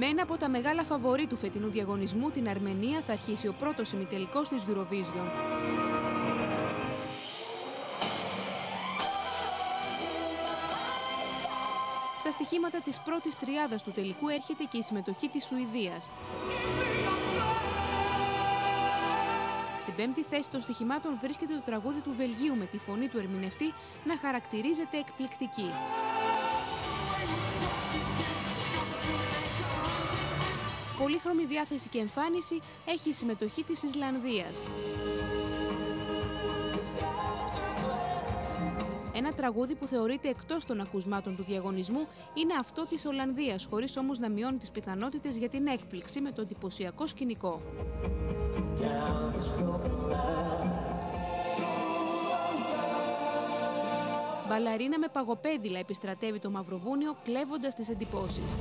Με ένα από τα μεγάλα φαβορί του φετινού διαγωνισμού, την Αρμενία, θα αρχίσει ο πρώτος ημιτελικός της Eurovision. Στα στοιχήματα της πρώτης τριάδας του τελικού έρχεται και η συμμετοχή της Σουηδίας. Στην πέμπτη θέση των στοιχημάτων βρίσκεται το τραγούδι του Βελγίου με τη φωνή του ερμηνευτή να χαρακτηρίζεται εκπληκτική. Πολύχρωμη διάθεση και εμφάνιση έχει η συμμετοχή της Ισλανδίας. Ένα τραγούδι που θεωρείται εκτός των ακουσμάτων του διαγωνισμού είναι αυτό της Ολλανδίας, χωρίς όμως να μειώνει τις πιθανότητες για την έκπληξη με το εντυπωσιακό σκηνικό. Μπαλαρίνα με παγοπέδιλα επιστρατεύει το Μαυροβούνιο, κλέβοντας τις εντυπώσεις.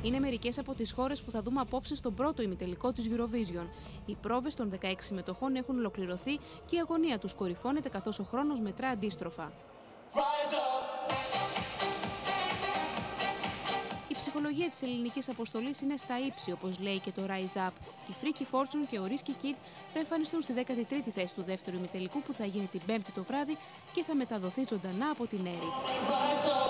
Είναι μερικές από τις χώρες που θα δούμε απόψε στον πρώτο ημιτελικό της Eurovision. Οι πρόβες των 16 συμμετοχών έχουν ολοκληρωθεί και η αγωνία τους κορυφώνεται καθώς ο χρόνος μετρά αντίστροφα. Η ψυχολογία της ελληνικής αποστολής είναι στα ύψη, όπως λέει και το Rise Up. Η Freaky Fortune και ο Risky Kid θα εμφανιστούν στη 13η θέση του δεύτερου ημιτελικού που θα γίνει την Πέμπτη το βράδυ και θα μεταδοθεί ζωντανά από την Έρη.